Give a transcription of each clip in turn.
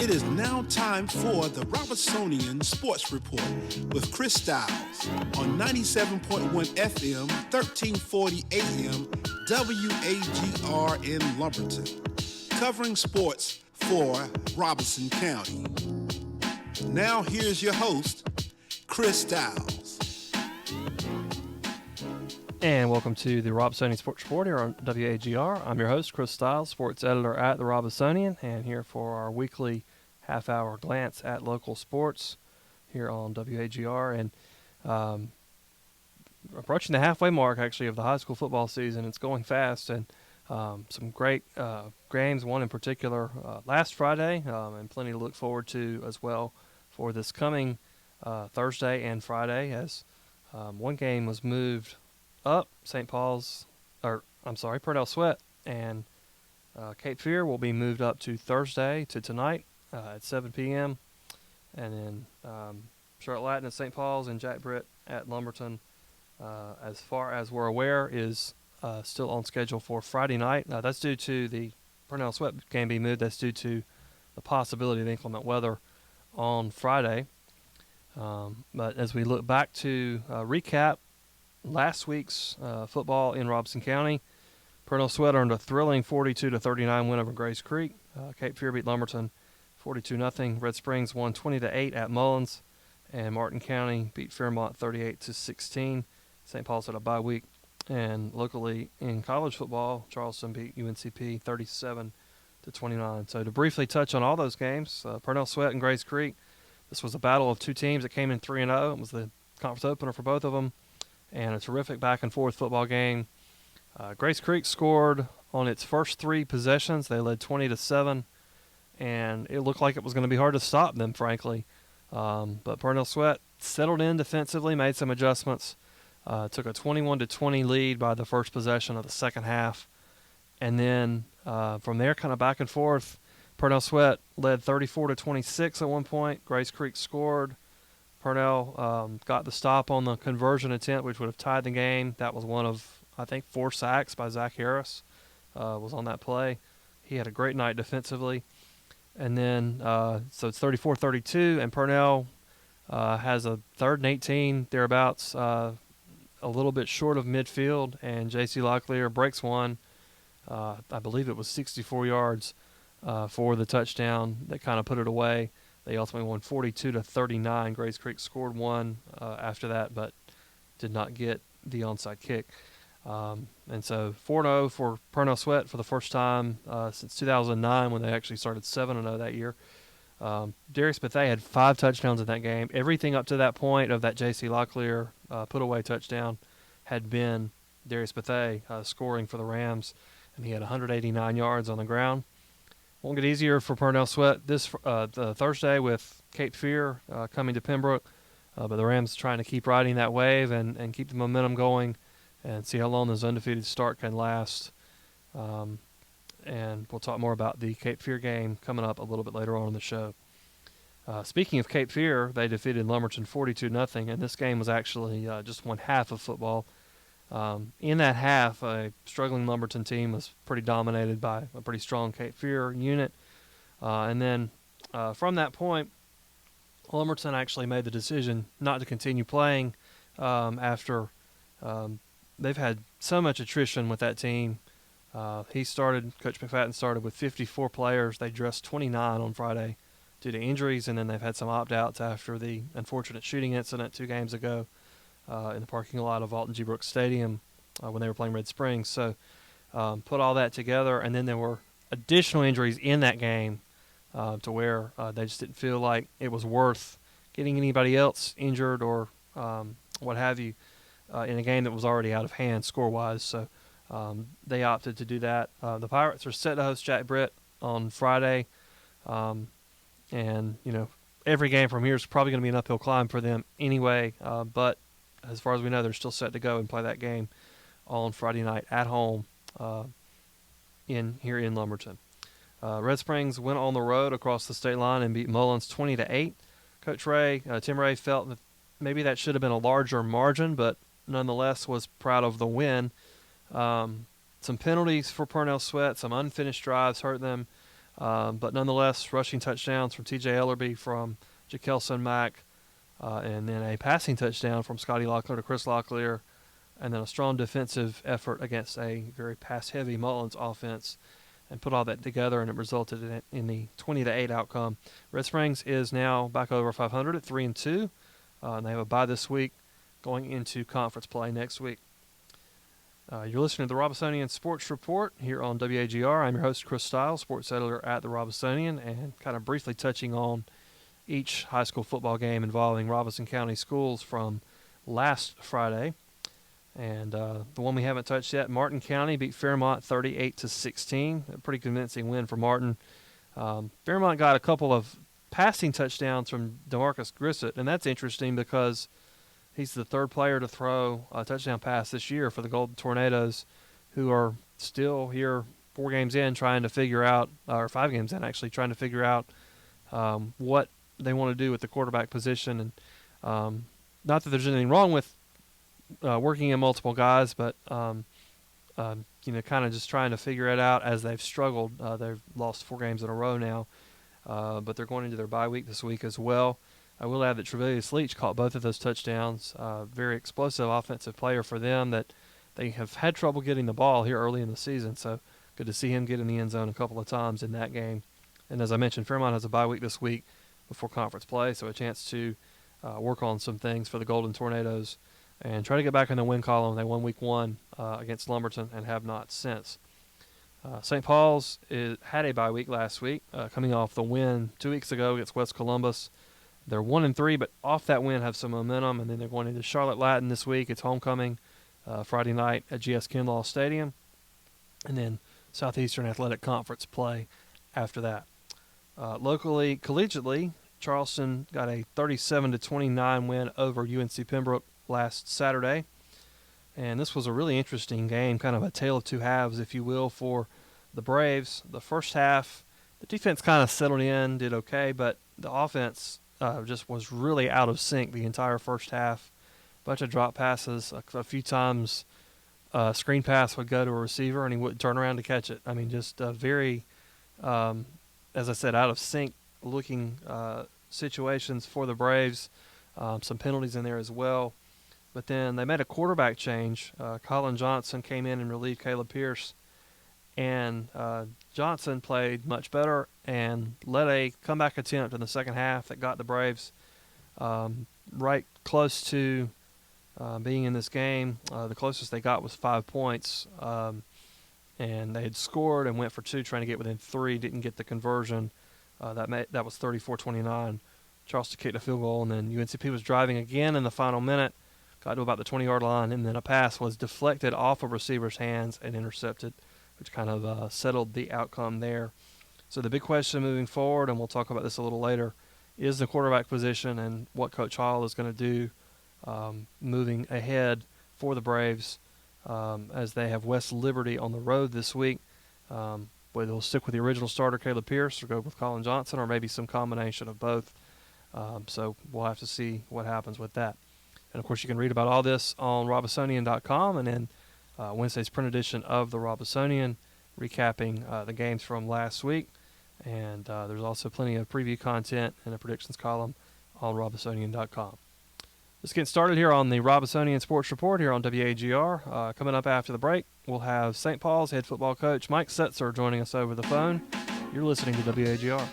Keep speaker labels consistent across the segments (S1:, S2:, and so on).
S1: It is now time for the Robesonian Sports Report with Chris Styles on 97.1 FM, 1340 AM, WAGR in Lumberton, covering sports for Robeson County. Now here's your host, Chris Styles.
S2: And welcome to the Robesonian Sports Report here on WAGR. I'm your host, Chris Styles, sports editor at the Robesonian, and here for our weekly half-hour glance at local sports here on WAGR. And approaching the halfway mark, actually, of the high school football season. It's going fast, and some great games, one in particular last Friday, and plenty to look forward to as well for this coming Thursday and Friday, as one game was moved up. Purnell Sweat and Cape Fear will be moved up to Thursday to tonight at 7 p.m. And then Charlotte Latin at St. Paul's and Jack Britt at Lumberton, as far as we're aware, is still on schedule for Friday night. That's due to the Purnell Sweat game being moved. That's due to the possibility of inclement weather on Friday. But as we look back to recap last week's football in Robeson County, Purnell Sweat earned a thrilling 42-39 win over Grace Creek. Cape Fear beat Lumberton 42-0. Red Springs won 20-8 at Mullins, and Martin County beat Fairmont 38-16. St. Paul's had a bye week. And locally in college football, Charleston beat UNCP 37-29. So to briefly touch on all those games, Purnell Sweat and Grace Creek, this was a battle of two teams that came in 3-0. It was the conference opener for both of them, and a terrific back-and-forth football game. Grace Creek scored on its first three possessions. They led 20-7, and it looked like it was going to be hard to stop them, frankly. But Purnell Sweat settled in defensively, made some adjustments, took a 21-20 lead by the first possession of the second half. And then from there, kind of back and forth, Purnell Sweat led 34-26 at one point. Grace Creek scored. Purnell got the stop on the conversion attempt, which would have tied the game. That was one of, I think, 4 sacks by Zach Harris was on that play. He had a great night defensively. And then, so it's 34-32, and Purnell has a 3rd and 18, thereabouts, a little bit short of midfield, and J.C. Locklear breaks one. I believe it was 64 yards for the touchdown that kind of put it away. They ultimately won 42-39. Grace Creek scored one after that, but did not get the onside kick. And so 4-0 for Purnell Sweat for the first time since 2009, when they actually started 7-0 that year. Darius Bethea had 5 touchdowns in that game. Everything up to that point of that J.C. Locklear put-away touchdown had been Darius Bethea scoring for the Rams, and he had 189 yards on the ground. Won't get easier for Purnell Sweat this the Thursday with Cape Fear coming to Pembroke, but the Rams trying to keep riding that wave and keep the momentum going and see how long this undefeated start can last. And we'll talk more about the Cape Fear game coming up a little bit later on in the show. Speaking of Cape Fear, they defeated Lumberton 42-0, and this game was actually just one half of football. In that half, a struggling Lumberton team was pretty dominated by a pretty strong Cape Fear unit. And then from that point, Lumberton actually made the decision not to continue playing after they've had so much attrition with that team. Coach McFatten started with 54 players. They dressed 29 on Friday due to injuries, and then they've had some opt-outs after the unfortunate shooting incident 2 games ago in the parking lot of Alton G. Brooks Stadium when they were playing Red Springs. So put all that together, and then there were additional injuries in that game to where they just didn't feel like it was worth getting anybody else injured or what have you in a game that was already out of hand score-wise. So they opted to do that. The Pirates are set to host Jack Britt on Friday. And, every game from here is probably going to be an uphill climb for them anyway. But as far as we know, they're still set to go and play that game on Friday night at home here in Lumberton. Red Springs went on the road across the state line and beat Mullins 20-8. Coach Tim Ray felt that maybe that should have been a larger margin, but nonetheless was proud of the win. Some penalties for Purnell Sweat, some unfinished drives hurt them. But nonetheless, rushing touchdowns from T.J. Ellerby, from Jakelson Mack, and then a passing touchdown from Scotty Locklear to Chris Locklear, and then a strong defensive effort against a very pass-heavy Mullins offense, and put all that together, and it resulted in the 20-8 outcome. Red Springs is now back over 500 at 3-2, and they have a bye this week, going into conference play next week. You're listening to the Robesonian Sports Report here on WAGR. I'm your host, Chris Stiles, sports editor at the Robesonian, and kind of briefly touching on each high school football game involving Robeson County schools from last Friday. And the one we haven't touched yet, Martin County beat Fairmont 38-16. A pretty convincing win for Martin. Fairmont got a couple of passing touchdowns from DeMarcus Grissett, and that's interesting because he's the third player to throw a touchdown pass this year for the Golden Tornadoes, who are still here 4 games in trying to figure out, or 5 games in actually, trying to figure out what they want to do with the quarterback position. And not that there's anything wrong with working in multiple guys, but kind of just trying to figure it out as they've struggled. They've lost 4 games in a row now, but they're going into their bye week this week as well. I will add that Trevelius Leach caught both of those touchdowns. Very explosive offensive player for them that they have had trouble getting the ball here early in the season, so good to see him get in the end zone a couple of times in that game. And as I mentioned, Fairmont has a bye week this week before conference play, so a chance to work on some things for the Golden Tornadoes and try to get back in the win column. They won week 1 against Lumberton and have not since. St. Paul's had a bye week last week, coming off the win 2 weeks ago against West Columbus. They're 1-3, but off that win have some momentum, and then they're going into Charlotte Latin this week. It's homecoming Friday night at GS Kinlaw Stadium, and then Southeastern Athletic Conference play after that. Locally, collegiately, Charleston got a 37-29 win over UNC Pembroke last Saturday, and this was a really interesting game, kind of a tale of two halves, if you will, for the Braves. The first half, the defense kind of settled in, did okay, but the offense just was really out of sync the entire first half. Bunch of drop passes, a few times screen pass would go to a receiver and he wouldn't turn around to catch it. I mean, just very, as I said, out of sync looking situations for the Braves. Some penalties in there as well. But then they made a quarterback change. Colin Johnson came in and relieved Caleb Pierce. And Johnson played much better and led a comeback attempt in the second half that got the Braves right close to being in this game. The closest they got was 5 points. And they had scored and went for 2, trying to get within 3, didn't get the conversion. That was 34-29. Charleston kicked a field goal, and then UNCP was driving again in the final minute, got to about the 20-yard line, and then a pass was deflected off a receiver's hands and intercepted, which kind of settled the outcome there. So the big question moving forward, and we'll talk about this a little later, is the quarterback position and what Coach Hall is going to do moving ahead for the Braves as they have West Liberty on the road this week. Whether they'll stick with the original starter, Caleb Pierce, or go with Colin Johnson, or maybe some combination of both. So we'll have to see what happens with that. And, of course, you can read about all this on Robesonian.com and then Wednesday's print edition of the Robesonian, recapping the games from last week. And there's also plenty of preview content and a predictions column on Robesonian.com. Let's get started here on the Robesonian Sports Report here on WAGR. Coming up after the break, we'll have St. Paul's head football coach Mike Setzer joining us over the phone. You're listening to WAGR.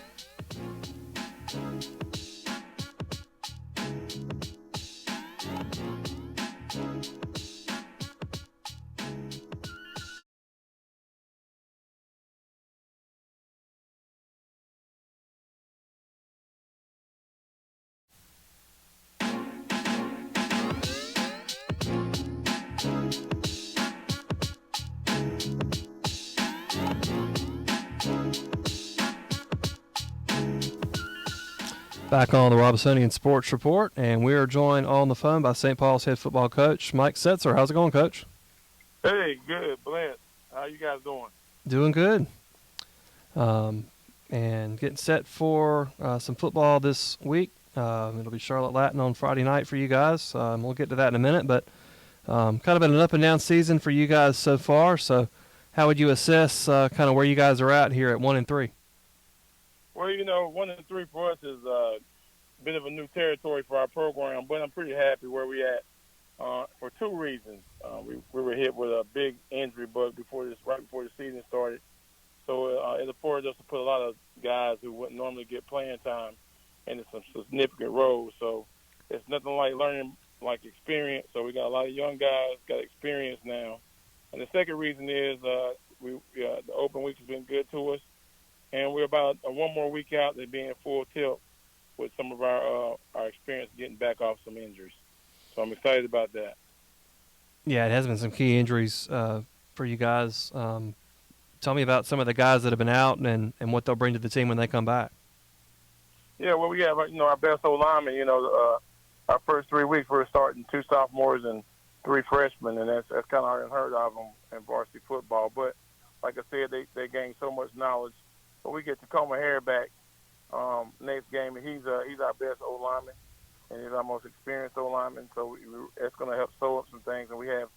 S2: Back on the Robesonian Sports Report, and we are joined on the phone by St. Paul's head football coach Mike Setzer. How's it going, Coach?
S3: Hey, good, blessed. How you guys doing?
S2: Doing good. And getting set for some football this week. It'll be Charlotte Latin on Friday night for you guys. We'll get to that in a minute, but kind of been an up and down season for you guys so far. So how would you assess kind of where you guys are at here at 1-3?
S3: Well, 1-3 for us is a bit of a new territory for our program, but I'm pretty happy where we at for two reasons. We were hit with a big injury bug right before the season started, so it afforded us to put a lot of guys who wouldn't normally get playing time into some significant roles. So it's nothing like learning like experience. So we got a lot of young guys got experience now, and the second reason is the open week has been good to us. And we're about one more week out to being full tilt with some of our experience getting back off some injuries. So I'm excited about that.
S2: Yeah, it has been some key injuries for you guys. Tell me about some of the guys that have been out and what they'll bring to the team when they come back.
S3: Yeah, well, we have our best O-lineman. Our first 3 weeks we're starting 2 sophomores and 3 freshmen, and that's kind of unheard of in varsity football. But like I said, they gain so much knowledge. But we get Tacoma Hare back next game, and he's our best O-lineman, and he's our most experienced O-lineman. So it's going to help sew up some things, and we have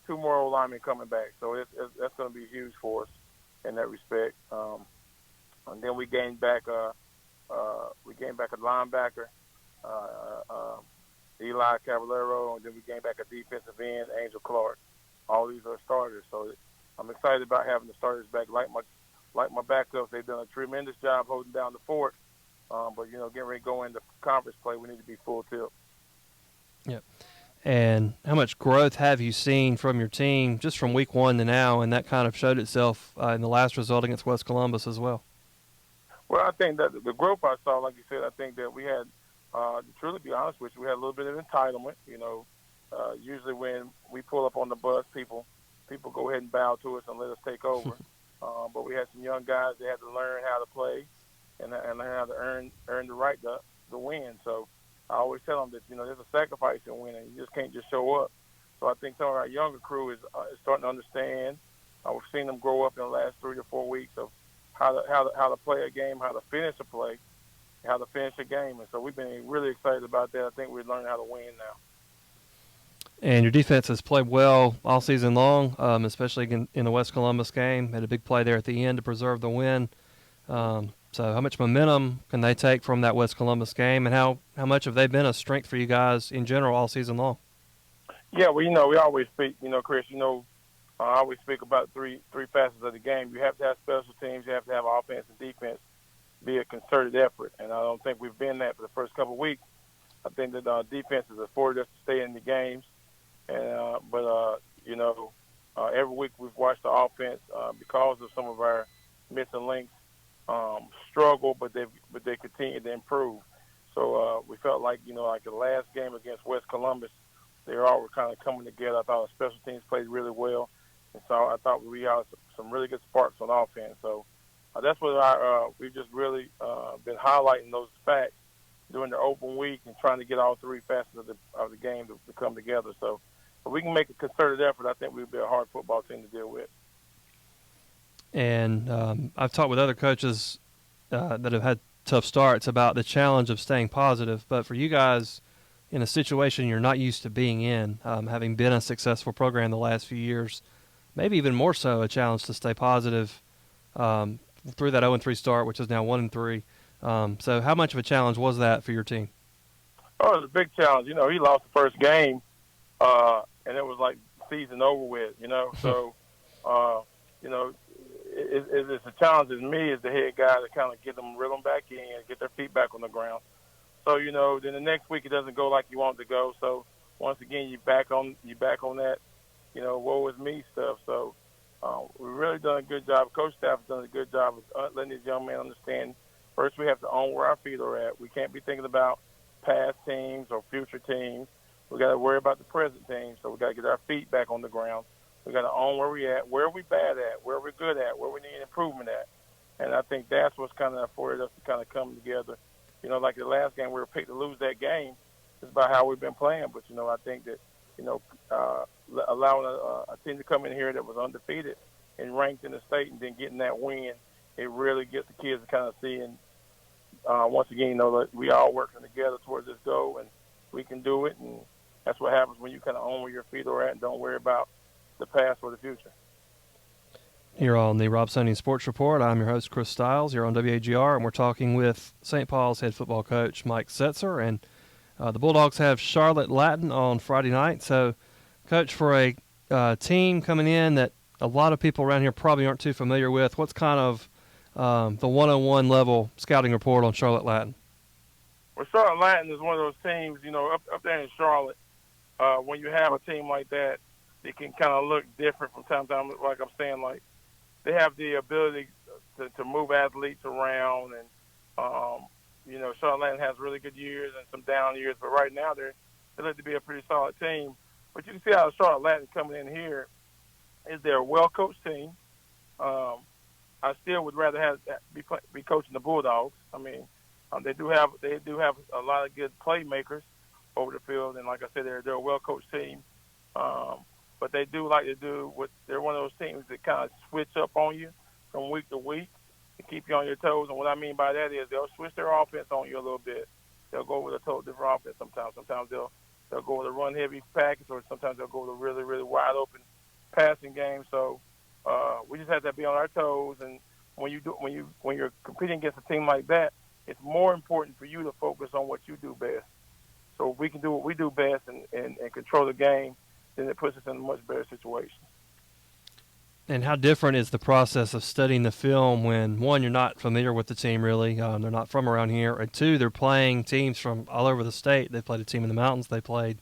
S3: 2 more O-linemen coming back. So that's going to be huge for us in that respect. And then we gained back a linebacker, Eli Caballero, and then we gained back a defensive end, Angel Clark. All these are starters, so I'm excited about having the starters back. Like my backups, they've done a tremendous job holding down the fort. But getting ready to go into conference play, we need to be full tilt.
S2: Yep. And how much growth have you seen from your team just from week 1 to now, and that kind of showed itself in the last result against West Columbus as well?
S3: Well, I think that the growth I saw, like you said, I think that we had, to truly be honest with you, we had a little bit of entitlement. Usually when we pull up on the bus, people go ahead and bow to us and let us take over. But we had some young guys that had to learn how to play and learn how to earn the right to win. So I always tell them that, there's a sacrifice in winning. You just can't just show up. So I think some of our younger crew is starting to understand. We've seen them grow up in the last 3 to 4 weeks of how to play a game, how to finish a play, how to finish a game. And so we've been really excited about that. I think we're learning how to win now.
S2: And your defense has played well all season long, especially in the West Columbus game. Had a big play there at the end to preserve the win. So how much momentum can they take from that West Columbus game, and how much have they been a strength for you guys in general all season long?
S3: Yeah, well, we always speak, Chris, I always speak about three facets of the game. You have to have special teams, you have to have offense and defense be a concerted effort, and I don't think we've been that for the first couple of weeks. I think that defense has afforded us to stay in the games. But every week we've watched the offense because of some of our missing links struggle, but they continue to improve. So we felt like like the last game against West Columbus, they all were kind of coming together. I thought our special teams played really well, and so I thought we had some really good sparks on offense. So that's what we've just really been highlighting those facts during the open week and trying to get all 3 facets of the game to come together. So if we can make a concerted effort, I think we'll be a hard football team to deal with.
S2: And I've talked with other coaches that have had tough starts about the challenge of staying positive. But for you guys, in a situation you're not used to being in, having been a successful program the last few years, maybe even more so a challenge to stay positive through that 0-3 start, which is now 1-3. So how much of a challenge was that for your team?
S3: Oh, it was a big challenge. He lost the first game, and it was like season over with, So, it's a challenge as me as the head guy to kind of get them rhythm back in, get their feet back on the ground. So, then the next week it doesn't go like you want it to go. So once again, you back on that, woe is me stuff. So we've really done a good job. Coach staff has done a good job of letting these young men understand. First, we have to own where our feet are at. We can't be thinking about past teams or future teams. We got to worry about the present team. So we got to get our feet back on the ground. We got to own where we at, where we bad at, where we're good at, where we need improvement at. And I think that's what's kind of afforded us to kind of come together. Like the last game, we were picked to lose that game. It's about how we've been playing. But, I think that, allowing a team to come in here that was undefeated and ranked in the state and then getting that win, it really gets the kids to kind of see and once again, that we all working together towards this goal, and we can do it. And that's what happens when you kind of own where your feet are at and don't worry about the past or the future.
S2: Here on the Robesonian Sports Report, I'm your host, Chris Stiles, here on WAGR, and we're talking with St. Paul's head football coach, Mike Setzer, and the Bulldogs have Charlotte Latin on Friday night. So, Coach, for a team coming in that a lot of people around here probably aren't too familiar with, what's kind of the 101 level scouting report on Charlotte Latin?
S3: Well, Charlotte Latin is one of those teams, up there in Charlotte, when you have a team like that, it can kind of look different from time to time. Like I'm saying, like, they have the ability to move athletes around, and Charlotte Latin has really good years and some down years. But right now, they look to be a pretty solid team. But you can see how Charlotte Latin coming in here is they're a well-coached team. I still would rather be coaching the Bulldogs. I mean, they do have a lot of good playmakers over the field, and like I said, they're a well-coached team. But they do like to do what they're one of those teams that kind of switch up on you from week to week to keep you on your toes. And what I mean by that is they'll switch their offense on you a little bit. They'll go with a total different offense sometimes. Sometimes they'll go with a run-heavy package, or sometimes they'll go with a really, really wide-open passing game. So we just have to be on our toes. And when you're competing against a team like that, it's more important for you to focus on what you do best. So if we can do what we do best and control the game, then it puts us in a much better situation.
S2: And how different is the process of studying the film when, one, you're not familiar with the team really, they're not from around here, and two, they're playing teams from all over the state. They played a team in the mountains. They played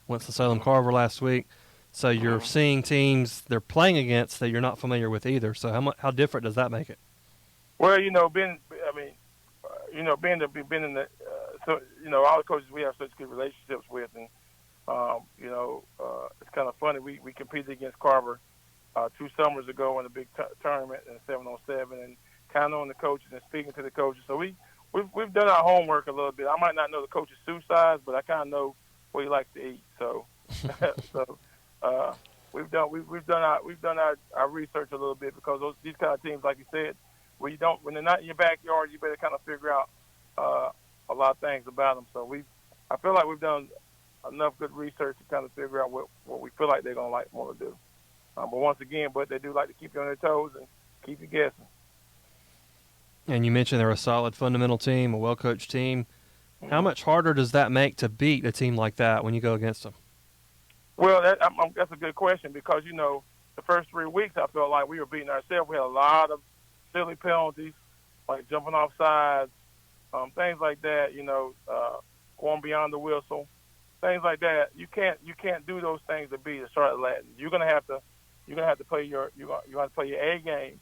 S2: Winston-Salem Carver last week. So you're seeing teams they're playing against that you're not familiar with either. So how different does that make it?
S3: Well, being in the all the coaches we have such good relationships with, and it's kind of funny. We competed against Carver 2 summers ago in a big tournament in 7-on-7, and kind of knowing the coaches and speaking to the coaches. So we've done our homework a little bit. I might not know the coach's shoe size, but I kind of know what he likes to eat. So we've done our research a little bit, because these kind of teams, like you said, when they're not in your backyard, you better kind of figure out a lot of things about them. So I feel like we've done enough good research to kind of figure out what we feel like they're going to want to do. But once again, they do like to keep you on their toes and keep you guessing.
S2: And you mentioned they're a solid fundamental team, a well-coached team. How much harder does that make to beat a team like that when you go against them?
S3: Well, that's a good question, because, the first 3 weeks I felt like we were beating ourselves. We had a lot of silly penalties, like jumping off sides, things like that, going beyond the whistle, things like that. You can't do those things to beat a Charlotte Latin. You're gonna have to play your A game.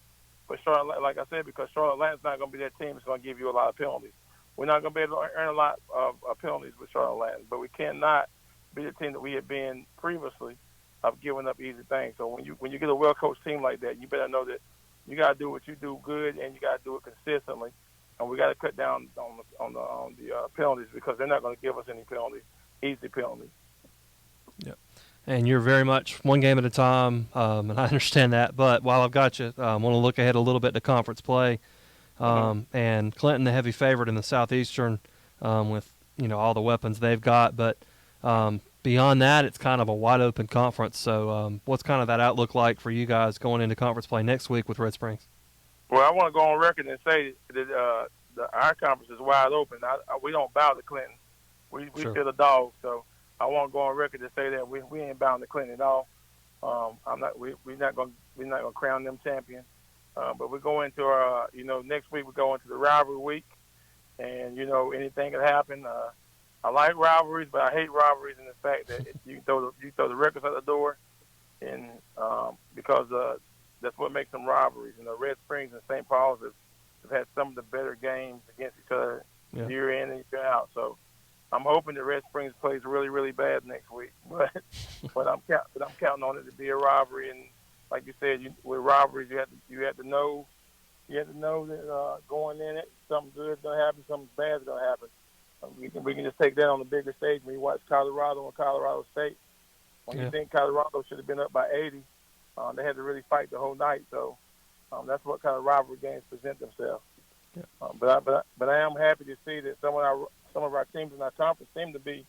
S3: But Charlotte, like I said, because Charlotte Latin's not gonna be that team that's gonna give you a lot of penalties. We're not gonna be able to earn a lot of penalties with Charlotte Latin, but we cannot be the team that we had been previously of giving up easy things. So when you get a well-coached team like that, you better know that you got to do what you do good, and you got to do it consistently. And we got to cut down on the penalties, because they're not going to give us any easy penalties.
S2: Yep. And you're very much one game at a time, and I understand that. But while I've got you, I want to look ahead a little bit to conference play. And Clinton, the heavy favorite in the Southeastern, with all the weapons they've got. But beyond that, it's kind of a wide-open conference. So what's kind of that outlook like for you guys going into conference play next week with Red Springs?
S3: Well, I want to go on record and say that our conference is wide open. We don't bow to Clinton. We
S2: Sure.
S3: still the dogs. So I want to go on record to say that we ain't bound to Clinton at all. We're not going to crown them champion. But we go into our next week we go into the rivalry week, and anything can happen. I like rivalries, but I hate rivalries in the fact that you throw the records out the door, and because that's what makes them rivalries. Red Springs and St. Paul's have had some of the better games against each other year in and year out. So I'm hoping that Red Springs plays really, really bad next week, but I'm counting on it to be a rivalry. And like you said, with rivalries, you have to know that going in it, something good is going to happen, something bad is going to happen. We can just take that on the bigger stage when you watch Colorado and Colorado State. When you think Colorado should have been up by 80, they had to really fight the whole night. So that's what kind of rivalry games present themselves.
S2: Yeah.
S3: But I am happy to see that some of our teams in our conference seem to be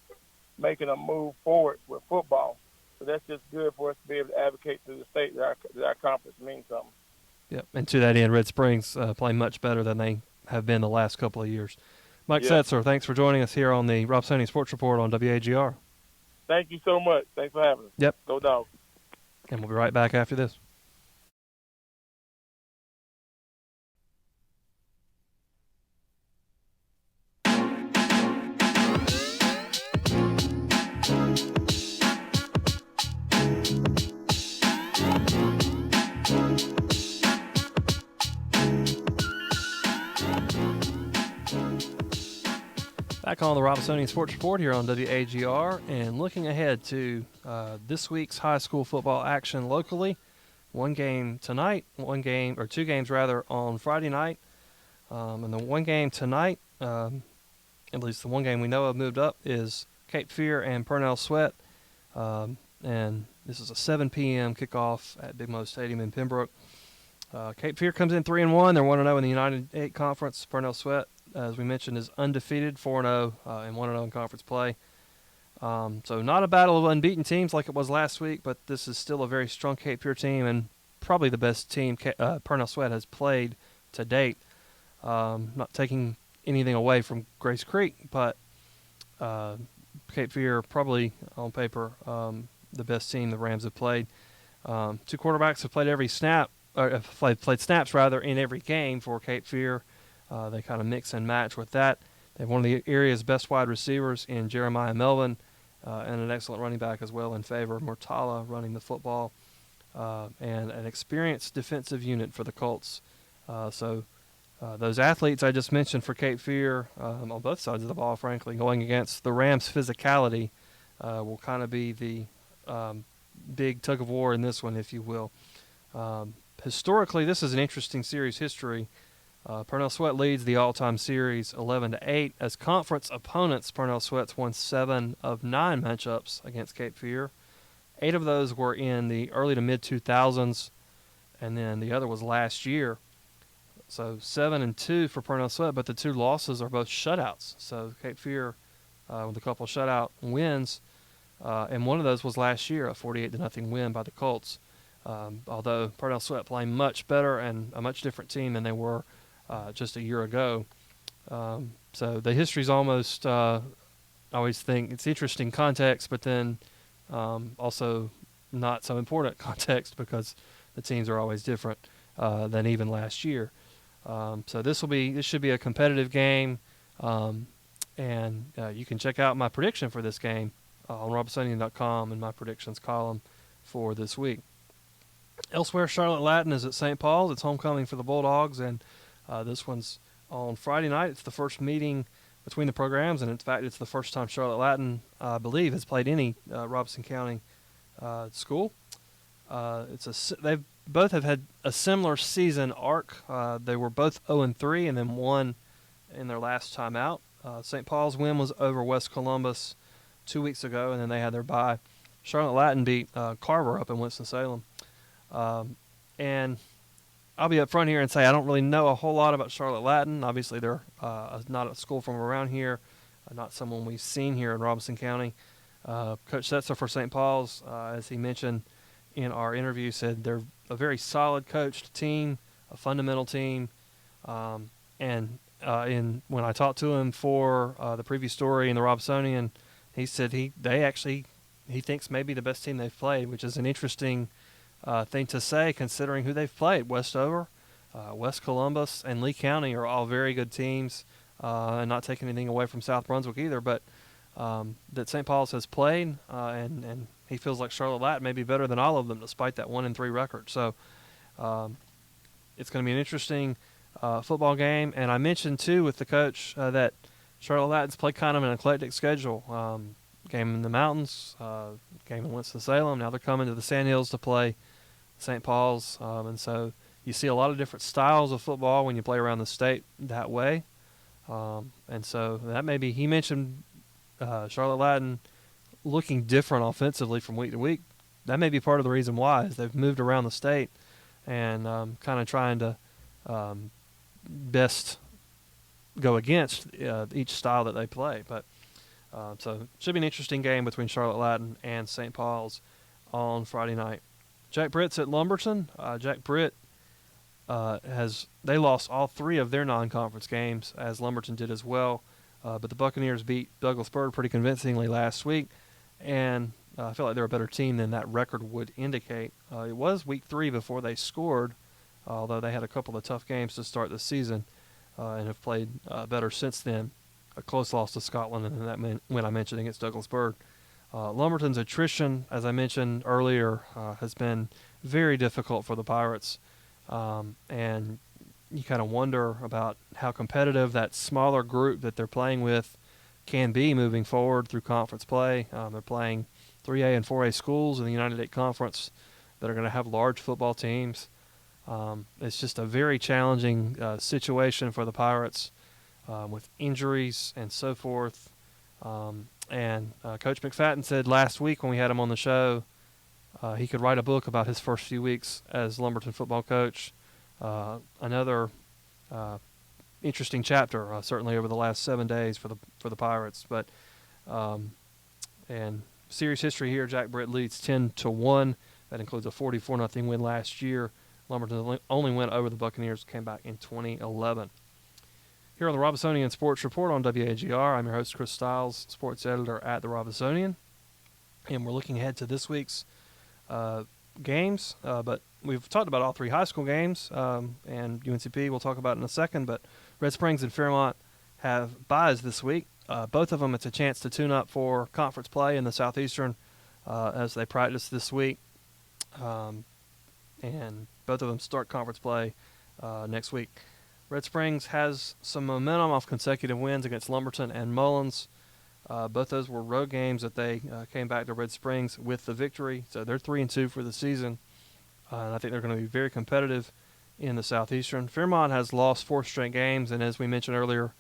S3: making a move forward with football. So that's just good for us to be able to advocate to the state that our conference means something.
S2: Yep. And to that end, Red Springs play much better than they have been the last couple of years. Mike Setzer, thanks for joining us here on the Robesonian Sports Report on WAGR.
S3: Thank you so much. Thanks for having us.
S2: Yep.
S3: Go Dogs.
S2: And we'll be right back after this. Back on the Robesonian Sports Report here on WAGR, and looking ahead to this week's high school football action locally. One game tonight, two games rather, on Friday night. And the one game tonight, at least the one game we know of moved up, is Cape Fear and Purnell Sweat. And this is a 7 p.m. kickoff at Big Mo Stadium in Pembroke. Cape Fear comes in 3-1. They're 1-0 in the United 8 Conference. Purnell Sweat, as we mentioned, is undefeated, 4-0 and 1-0 in conference play. So not a battle of unbeaten teams like it was last week, but this is still a very strong Cape Fear team and probably the best team Purnell Sweat has played to date. Not taking anything away from Grace Creek, but Cape Fear probably on paper the best team the Rams have played. Two quarterbacks have played every snap, or have played snaps rather, in every game for Cape Fear. They kind of mix and match with that. They have one of the area's best wide receivers in Jeremiah Melvin, and an excellent running back as well in favor of Murtala running the football, and an experienced defensive unit for the Colts. So those athletes I just mentioned for Cape Fear, on both sides of the ball, frankly, going against the Rams' physicality, will kind of be the big tug of war in this one, if you will. Historically, this is an interesting series history. Purnell Sweat leads the all-time series 11-8. As conference opponents, Purnell Sweat's won 7 of 9 matchups against Cape Fear. 8 of those were in the early to mid-2000s, and then the other was last year. So 7-2 for Purnell Sweat, but the 2 losses are both shutouts. So Cape Fear with a couple of shutout wins, and one of those was last year, a 48-0 win by the Colts. Although Purnell Sweat playing much better and a much different team than they were just a year ago. So the history's almost, I always think it's interesting context, but then also not so important context because the teams are always different than even last year. So this should be a competitive game, and you can check out my prediction for this game on Robesonian.com in my predictions column for this week. Elsewhere, Charlotte Latin is at St. Paul's. It's homecoming for the Bulldogs, and this one's on Friday night. It's the first meeting between the programs, and in fact, it's the first time Charlotte Latin, I believe, has played any Robeson County school. They both have had a similar season arc. They were both 0-3 and then won in their last time out. St. Paul's win was over West Columbus 2 weeks ago, and then they had their bye. Charlotte Latin beat Carver up in Winston-Salem. And I'll be up front here and say I don't really know a whole lot about Charlotte Latin. Obviously, they're not a school from around here, not someone we've seen here in Robeson County. Coach Setzer for St. Paul's, as he mentioned in our interview, said they're a very solid coached team, a fundamental team. And when I talked to him for the previous story in the Robesonian, he said he thinks maybe the best team they've played, which is an interesting thing to say considering who they've played. Westover, West Columbus, and Lee County are all very good teams, and not taking anything away from South Brunswick either, but that St. Paul's has played, and he feels like Charlotte Latin may be better than all of them despite that 1-3 record. So it's going to be an interesting football game. And I mentioned too with the coach that Charlotte Latin's played kind of an eclectic schedule. Game in the mountains, game in Winston-Salem. Now they're coming to the Sandhills to play St. Paul's, and so you see a lot of different styles of football when you play around the state that way. And so that may be, he mentioned Charlotte Latin looking different offensively from week to week. That may be part of the reason why, is they've moved around the state and kind of trying to best go against each style that they play. But so it should be an interesting game between Charlotte Latin and St. Paul's on Friday night. Jack Britt's at Lumberton. Jack Britt they lost all 3 of their non-conference games, as Lumberton did as well. But the Buccaneers beat Douglasburg pretty convincingly last week, and I feel like they're a better team than that record would indicate. It was week 3 before they scored, although they had a couple of tough games to start the season and have played better since then. A close loss to Scotland, and that win I mentioned against Douglasburg. Lumberton's attrition, as I mentioned earlier, has been very difficult for the Pirates, and you kind of wonder about how competitive that smaller group that they're playing with can be moving forward through conference play. They're playing 3A and 4A schools in the United 8 Conference that are going to have large football teams. It's just a very challenging situation for the Pirates with injuries and so forth. And Coach McFatten said last week when we had him on the show, he could write a book about his first few weeks as Lumberton football coach. Another interesting chapter, certainly over the last 7 days for the Pirates. But and series history here: Jack Britt leads 10-1. That includes a 44-0 win last year. Lumberton only went over the Buccaneers, came back in 2011. Here on the Robesonian Sports Report on WAGR, I'm your host, Chris Stiles, sports editor at the Robesonian. And we're looking ahead to this week's games. But we've talked about all 3 high school games, and UNCP we'll talk about in a second. But Red Springs and Fairmont have byes this week. Both of them, it's a chance to tune up for conference play in the Southeastern as they practice this week. And both of them start conference play next week. Red Springs has some momentum off consecutive wins against Lumberton and Mullins. Both those were road games that they came back to Red Springs with the victory. So they're 3-2 for the season. And I think they're going to be very competitive in the Southeastern. Fairmont has lost 4 straight games, and as we mentioned earlier,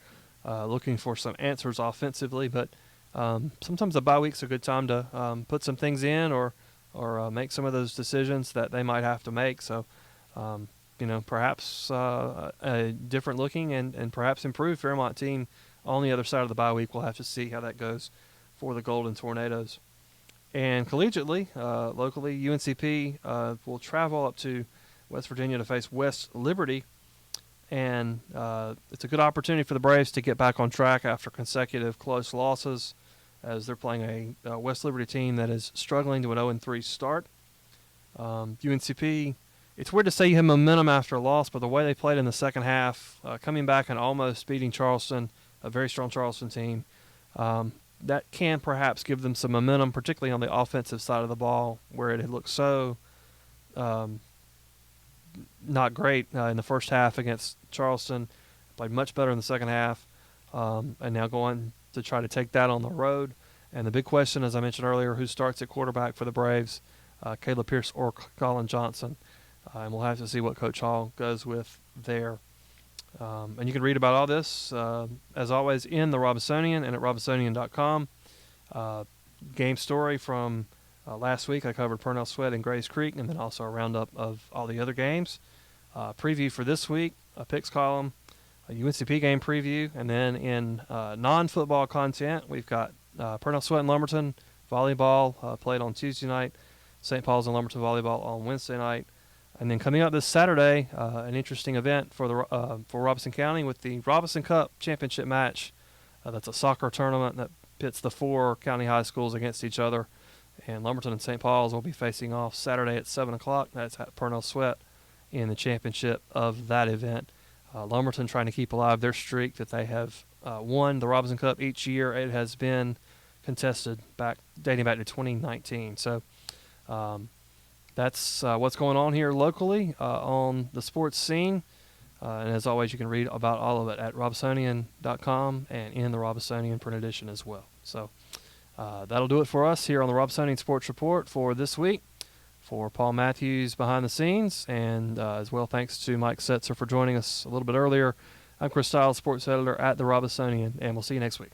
S2: looking for some answers offensively. But sometimes a bye week's a good time to put some things in or make some of those decisions that they might have to make. So, perhaps a different looking and perhaps improved Fairmont team on the other side of the bye week. We'll have to see how that goes for the Golden Tornadoes. And collegiately, locally, UNCP will travel up to West Virginia to face West Liberty. And it's a good opportunity for the Braves to get back on track after consecutive close losses, as they're playing a West Liberty team that is struggling to an 0-3 start. UNCP, it's weird to say you have momentum after a loss, but the way they played in the second half, coming back and almost beating Charleston, a very strong Charleston team, that can perhaps give them some momentum, particularly on the offensive side of the ball, where it had looked so not great in the first half against Charleston. Played much better in the second half, and now going to try to take that on the road. And the big question, as I mentioned earlier, who starts at quarterback for the Braves, Caleb Pierce or Colin Johnson. And we'll have to see what Coach Hall goes with there. And you can read about all this, as always, in the Robesonian and at robesonian.com. Game story from last week, I covered Purnell Sweat and Grays Creek, and then also a roundup of all the other games. Preview for this week, a picks column, a UNCP game preview, and then in non-football content, we've got Purnell Sweat and Lumberton volleyball played on Tuesday night, St. Paul's and Lumberton volleyball on Wednesday night. And then coming up this Saturday, an interesting event for Robeson County with the Robinson Cup Championship match. That's a soccer tournament that pits the 4 county high schools against each other. And Lumberton and St. Paul's will be facing off Saturday at 7 o'clock. That's at Purnell Sweat in the championship of that event. Lumberton trying to keep alive their streak that they have won the Robinson Cup each year. It has been contested dating back to 2019. So that's what's going on here locally on the sports scene. And as always, you can read about all of it at robesonian.com and in the Robesonian print edition as well. So that'll do it for us here on the Robesonian Sports Report for this week. For Paul Matthews behind the scenes, and as well thanks to Mike Setzer for joining us a little bit earlier. I'm Chris Stiles, sports editor at the Robesonian, and we'll see you next week.